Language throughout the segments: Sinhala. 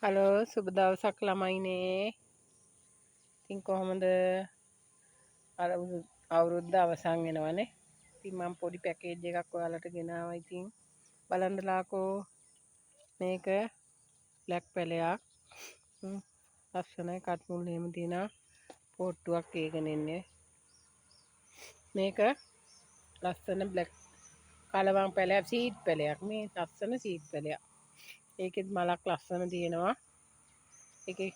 හලෝ සුබ දවසක් ළමයිනේ. ඉතින් කොහොමද? අවුරුද්ද අවසන් වෙනවනේ. ඉතින් මම පොඩි පැකේජ් එකක් ඔයාලට ගෙනාවා. ඉතින් බලන්නලාකෝ මේක බ්ලැක් පැලයක්. ලස්සනයි කට් මුල් එහෙම තියෙනවා. පොට්ටුවක් ඒකගෙන ඉන්නේ. මේක ලස්සන බ්ලැක් කලවම් පැලයක් සීඩ් පැලයක්. මේ ලස්සන සීඩ් පැලයක්. ඒකෙත් මලක් ලස්සන තියෙනවා. ඒකේ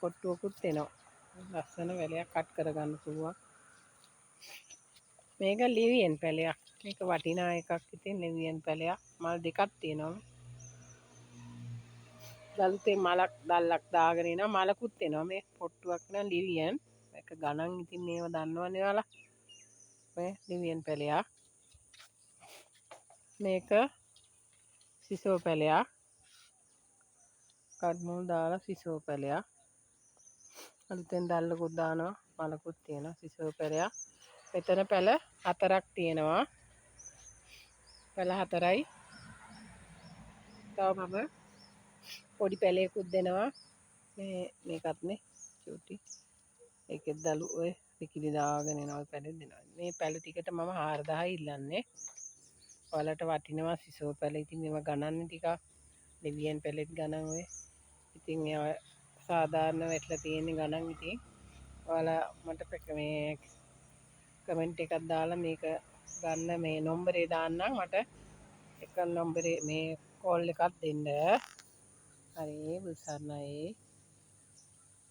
කොට්ටුවකුත් එනවා. ලස්සන වැලයක් කට් කරගන්න පුළුවන්. මේක ලිවියන් පැලයක්. මේක වටිනා එකක්. ඉතින් ලිවියන් පැලයක්. මල් දෙකක් තියෙනවා. දලුතේ මලක් දැල්ලක් දාගෙන එනවා. මලකුත් එනවා. මේ පොට්ටුවක් නම් ලිවියන්. මේක ගණන් ඉතින් මේව දන්නවනේ ඔයාලා. මේ ලිවියන් පැලයක්. මේක සිසෝ පැලයක්. කට් මුල් දාලා සිසෝ පැලයක්. අලුතෙන් දැල්ලකුත් දානවා. මලකුත් තියෙනවා. සිසෝ පැලයක්. මෙතන පැල 4ක් තියෙනවා. පැල 4යි. තව මම පොඩි පැලයකුත් දෙනවා. මේකත් නේ චූටි. ඒකෙත් දලු ඔය පිකිලි දාගෙන එනවා. ඔය පැලෙත් දෙනවා. මේ පැල ටිකට මම 4000යි ඉල්ලන්නේ. ඔයාලට වටිනවා සිසෝ පැල. ඉතින් මේවා ගණන් ටිකක් දෙවියන් පැලෙත් ගණන් ඔය. ඉතින් මේවා සාධාරණ වැටලා තියෙන ගණන්. ඉතින් ඔයාලා මට මේ කමෙන්ට් එකක් දාලා මේක ගන්න මේ නම්බරේ දාන්නම්. මට එක නම්බරේ මේ කෝල් එකක් දෙන්න. හරි බුසන්නයි.